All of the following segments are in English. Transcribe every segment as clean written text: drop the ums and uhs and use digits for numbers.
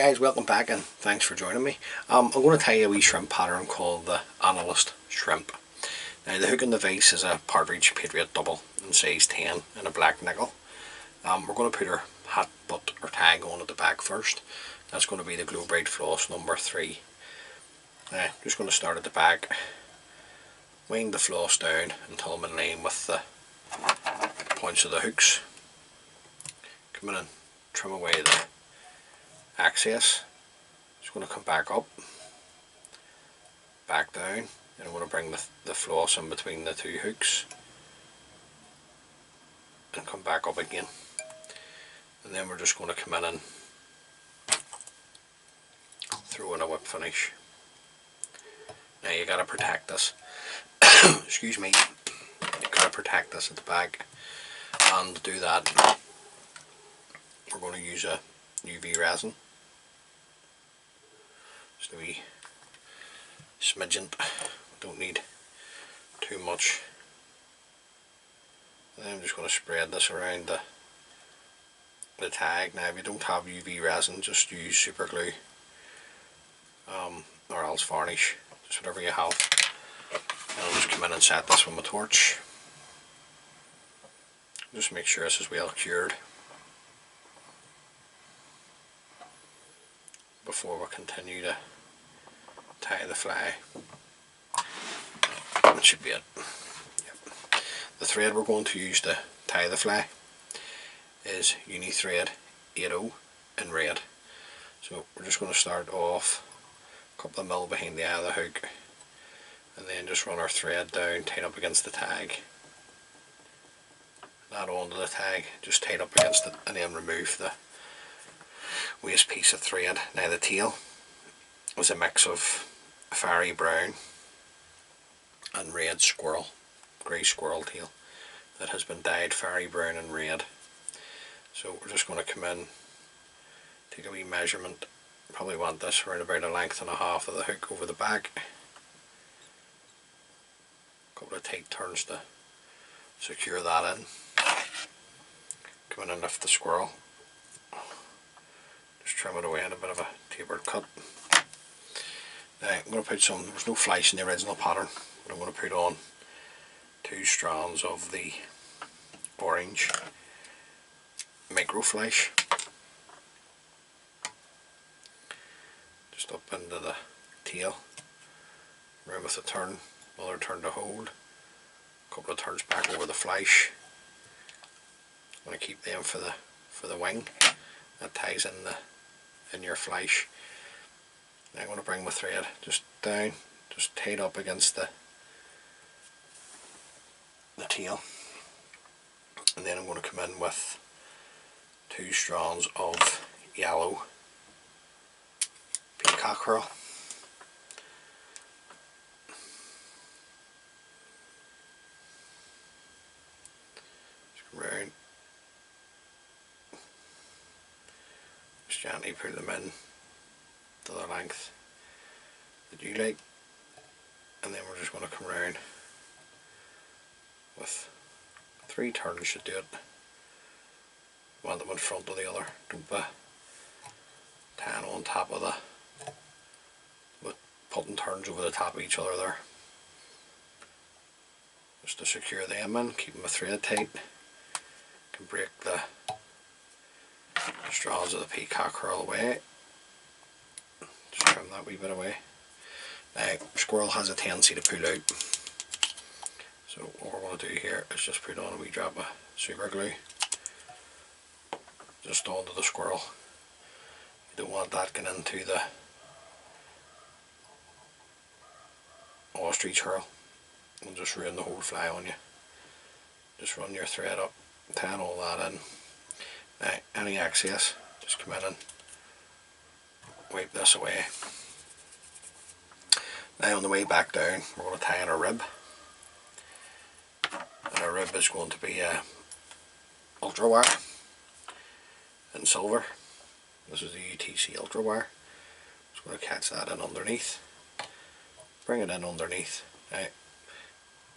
guys, welcome back and thanks for joining me. I'm going to tell you a wee shrimp pattern called the Analyst Shrimp. Now the hook in the vise is a Partridge Patriot double in size 10 in a black nickel. We're going to put our hat butt or tag on at the back first. That's going to be the Flo Red Floss number 3. Now just going to start at the back, wind the floss down until I'm in line with the points of the hooks. Come in and trim away the access. Just going to come back up, back down, and I'm going to bring the floss in between the two hooks and come back up again. And then we're just going to come in and throw in a whip finish. Now you got to protect this. Excuse me. You got to protect this at the back, and to do that we're going to use a UV resin. Just a wee smidgen. Don't need too much. And then I'm just going to spread this around the tag. Now if you don't have UV resin, just use super glue or else varnish, just whatever you have. And I'll just come in and set this with my torch. Just make sure this is well cured before we continue to tie the fly. That should be it. Yep. The thread we're going to use to tie the fly is uni thread 80 in red. So we're just going to start off a couple of mil behind the eye of the hook, and then just run our thread down, tight up against the tag. Not onto the tag, just tight up against it, and then remove the waste piece of thread. Now the tail is a mix of fiery brown and red squirrel, grey squirrel tail that has been dyed fiery brown and red. So we're just going to come in, take a wee measurement. Probably want this around about a length and a half of the hook over the back. A couple of tight turns to secure that in. Come in and lift the squirrel. Just trim it away in a bit of a tapered cut. Now I'm going to put some, there's no flies in the original pattern, but I'm going to put on 2 strands of the orange micro flash. Just up into the tail, round with a turn, another turn to hold, a couple of turns back over the flash. I'm going to keep them for the wing. That ties in your flash. Now I'm going to bring my thread just down, just tied up against the tail, and then I'm going to come in with 2 strands of yellow peacock herl. Just come round, just gently pull them in to the length that you like, and then we're just going to come round with 3 turns should do it. One them in front of the other. Don't be tying on top of with putting turns over the top of each other there. Just to secure them in, keeping my thread tight. Can break the strands of the peacock herl away. Just trim that wee bit away. Now, squirrel has a tendency to pull out, so what we're going to do here is just put on a wee drop of super glue just onto the squirrel. You don't want that getting into the ostrich herl and just ruin the whole fly on you. Just run your thread up, tie all that in. Now, any excess, just come in and wipe this away. Now on the way back down, we're going to tie in a rib, and our rib is going to be ultra wire in silver. This is the UTC ultra wire. Just going to catch that in underneath, bring it in underneath. Now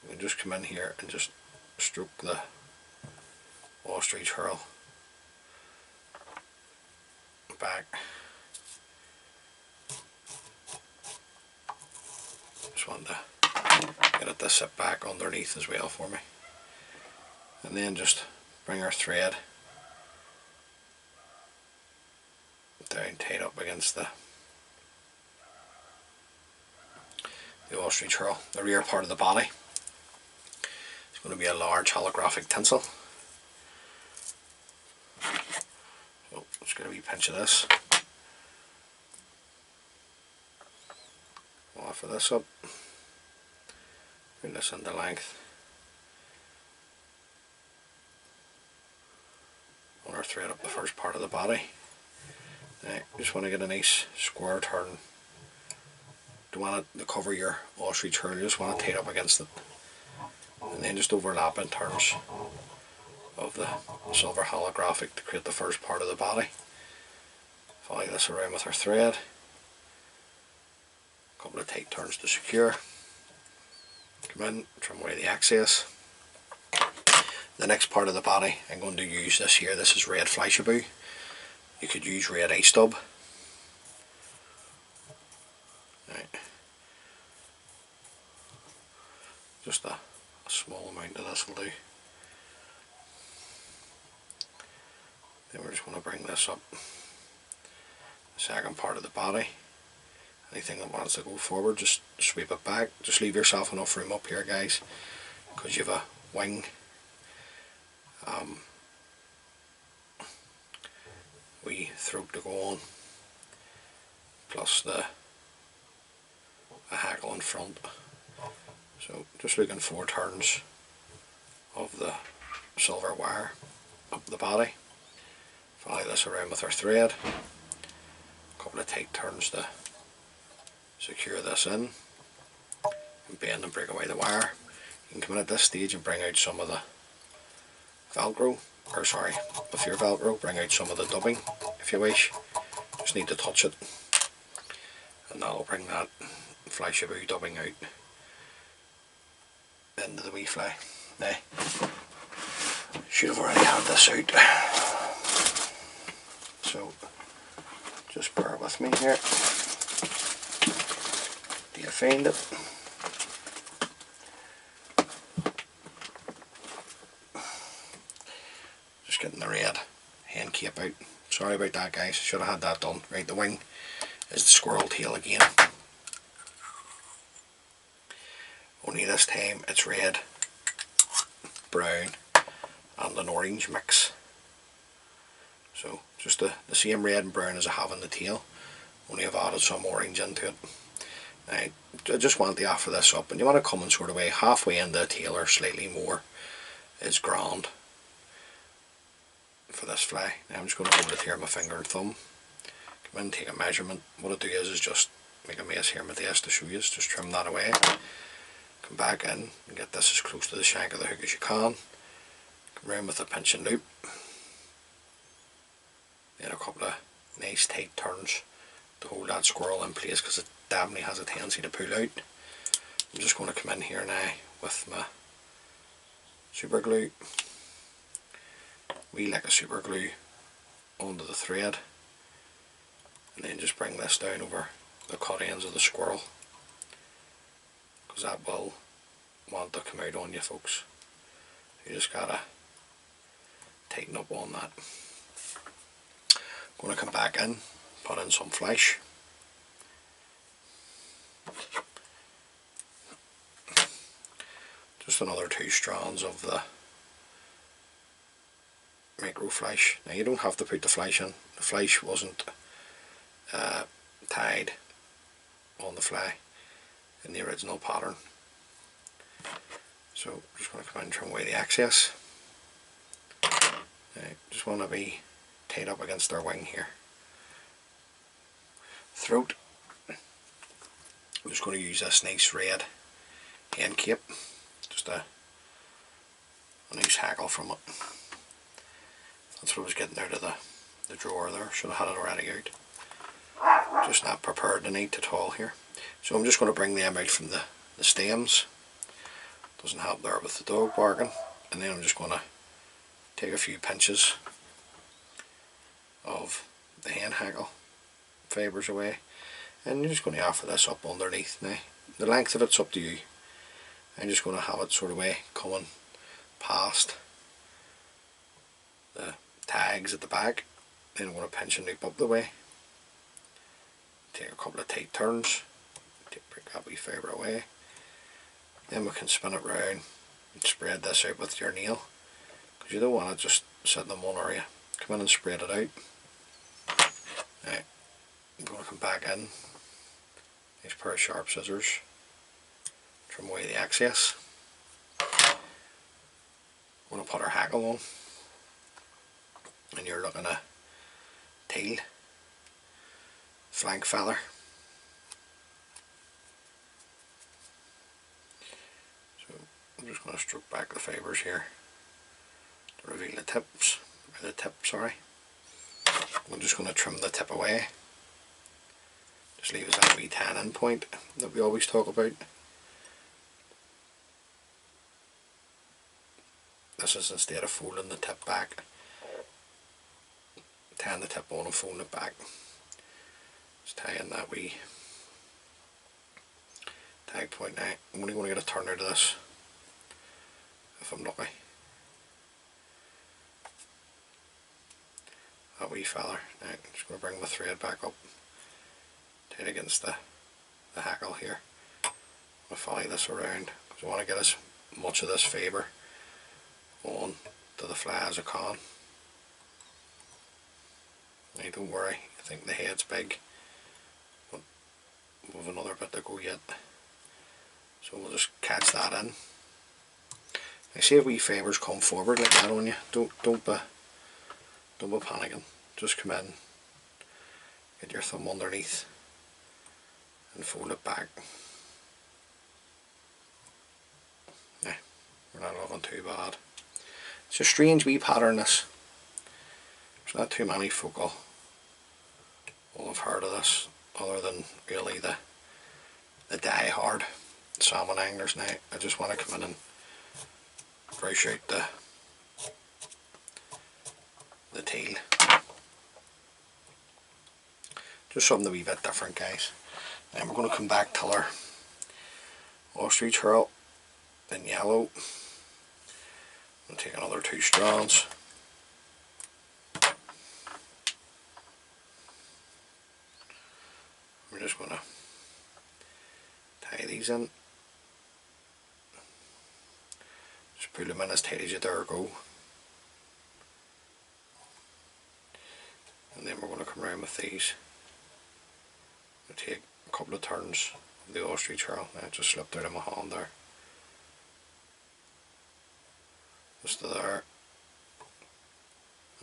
we can just come in here and just stroke the ostrich herl back Just want to get it to sit back underneath as well for me. And then just bring our thread down tight up against the ostrich herl. The rear part of the body is going to be a large holographic tinsel. So just get a wee pinch of this. Offer this up. Bring this into length. On our thread up the first part of the body. Now, you just want to get a nice square turn. Don't want it to cover your ostrich herl, you just want to tie it up against it. And then just overlap in terms of the silver holographic to create the first part of the body. Follow this around with our thread. A couple of tight turns to secure. Come in, trim away the excess. The next part of the body, I'm going to use this here. This is red fleishaboo. You could use red ice stub. Right. Just a small amount of this will do. Then we're just going to bring this up the second part of the body. Anything that wants to go forward, just sweep it back. Just leave yourself enough room up here, guys, because you have a wing wee throat to go on, plus a hackle in front. So just looking 4 turns of the silver wire up the body. Follow this around with our thread. A couple of tight turns to secure this in, and bend and break away the wire. You can come in at this stage and bring out some of the velcro, or sorry, with your velcro, bring out some of the dubbing if you wish. Just need to touch it, and that'll bring that fleishaboo dubbing out into the wee fly. Now, should have already had this out, so just bear with me here. Do you find it? Just getting the red hen cape out. Sorry about that, guys, should have had that done. Right, the wing is the squirrel tail again. Only this time it's red, brown and an orange mix. So just the same red and brown as I have in the tail, only I've added some orange into it. Now, I just want to offer this up, and you want to come in sort of way halfway into the tail or slightly more is grand for this fly. Now I'm just going to hold it here with my finger and thumb. Come in, take a measurement. What I do is just make a mess here on my desk to show you. Just trim that away. Come back in and get this as close to the shank of the hook as you can. Come around with a pinch and loop. Then a couple of nice tight turns to hold that squirrel in place, because it definitely has a tendency to pull out. I'm just going to come in here now with my super glue. We like a super glue onto the thread, and then just bring this down over the cut ends of the squirrel, because that will want to come out on you, folks. You just gotta tighten up on that. Going to come back in, put in some flesh. Just another 2 strands of the micro flesh. Now you don't have to put the flesh in. The flesh wasn't tied on the fly in the original pattern. So I'm just going to come in and trim away the excess. Now, just want to be tied up against our wing here. Throat, I'm just going to use this nice red hen cape, just a nice hackle from it. That's what I was getting out of the drawer there. Should have had it already out. Just not prepared to need at all here. So I'm just going to bring them out from the stems. Doesn't help there with the dog barking. And then I'm just going to take a few pinches of the hen hackle fibres away, and you're just going to offer this up underneath now. the length of it's up to you. I'm just going to have it sort of way coming past the tags at the back. Then I'm going to pinch and loop up the way. Take a couple of tight turns. Break that wee fibre away. Then we can spin it round and spread this out with your nail, because you don't want it just sitting in one area. Come in and spread it out. Right, I'm going to come back in. Nice pair of sharp scissors. Trim away the excess. We're going to put our hackle on, and you're looking at teal flank feather. So I'm just going to stroke back the fibres here to reveal the tips, or the tip, sorry. I'm just going to trim the tip away. Just leave us that wee tan in point that we always talk about. This is instead of folding the tip back, tan the tip on and fold it back. Just tie in that wee tag point now. I'm only going to get a turn out of this if I'm lucky. That wee feather. Now I'm just going to bring the thread back up, tie it against the hackle here. I'm going to follow this around because I want to get as much of this fibre on to the fly as I can. Now don't worry, I think the head's big, but we've another bit to go yet, so we'll just catch that in. I see if wee fibres come forward like that on you, don't be panicking. Just come in, get your thumb underneath and fold it back. Yeah, we're not looking too bad. It's a strange wee pattern, this. There's not too many folk will have heard of this, other than really the die-hard salmon anglers. Now I just want to come in and brush out the teal. Just something a wee bit different, guys. Then we're going to come back to our ostrich herl in yellow. I'm going to take another 2 strands. We're just going to tie these in. Just pull them in as tight as you dare go. And then we're going to come around with these. I'm going to take a couple of turns of the ostrich herl. Now it just slipped out of my hand there. Just to there.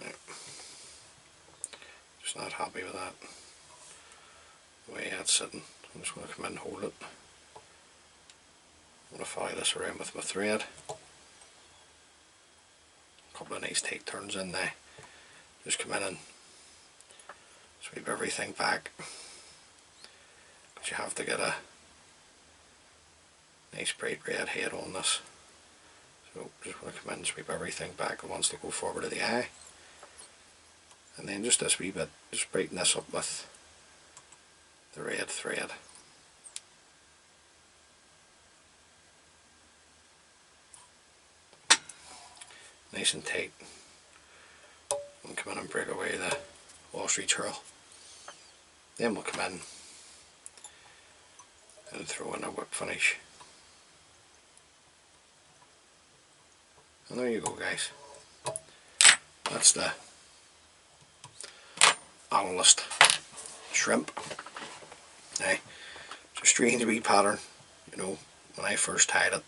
Right. Just not happy with that, the way it's sitting. I'm just going to come in and hold it. I'm going to follow this around with my thread. A couple of nice tight turns in there. Just come in and sweep everything back, because you have to get a nice bright red head on this. So just want to come in and sweep everything back. It wants to go forward to the eye. And then just this wee bit, just brighten this up with the red thread. Nice and tight. And come in and break away the ostrich herl. Then we'll come in and throw in a whip finish. And there you go, guys. That's the Analyst Shrimp. Now, it's a strange wee pattern. You know, when I first tied it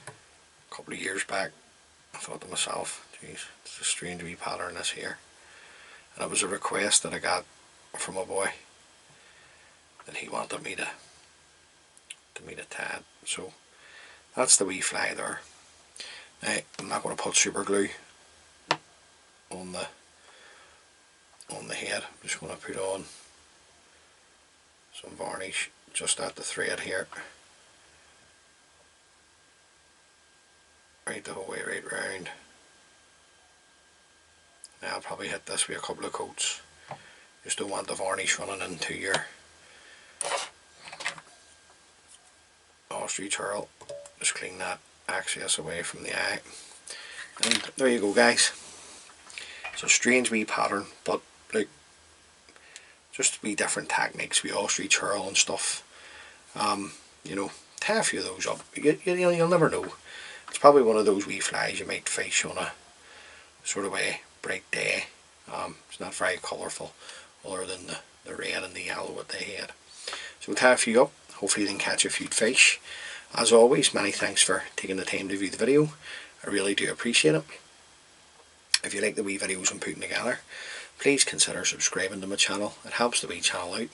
a couple of years back, I thought to myself, geez, it's a strange wee pattern this here. And it was a request that I got from a boy that he wanted me to tie it. So that's the wee fly there. Now, I'm not going to put super glue on the head. I'm just going to put on some varnish just at the thread here, right the whole way right round. Now I'll probably hit this with a couple of coats. Just don't want the varnish running into your ostrich herl. Just clean that excess away from the eye. And there you go, guys. It's a strange wee pattern, but like, just wee different techniques, wee ostrich herl and stuff. You know, tie a few of those up. You'll never know. It's probably one of those wee flies you might fish on a sort of a bright day. It's not very colourful, other than the red and the yellow at the head. So tie a few up. Hopefully you can catch a few fish. As always, many thanks for taking the time to view the video. I really do appreciate it. If you like the wee videos I'm putting together, please consider subscribing to my channel. It helps the wee channel out.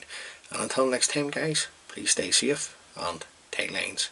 And until next time, guys, please stay safe and tight lines.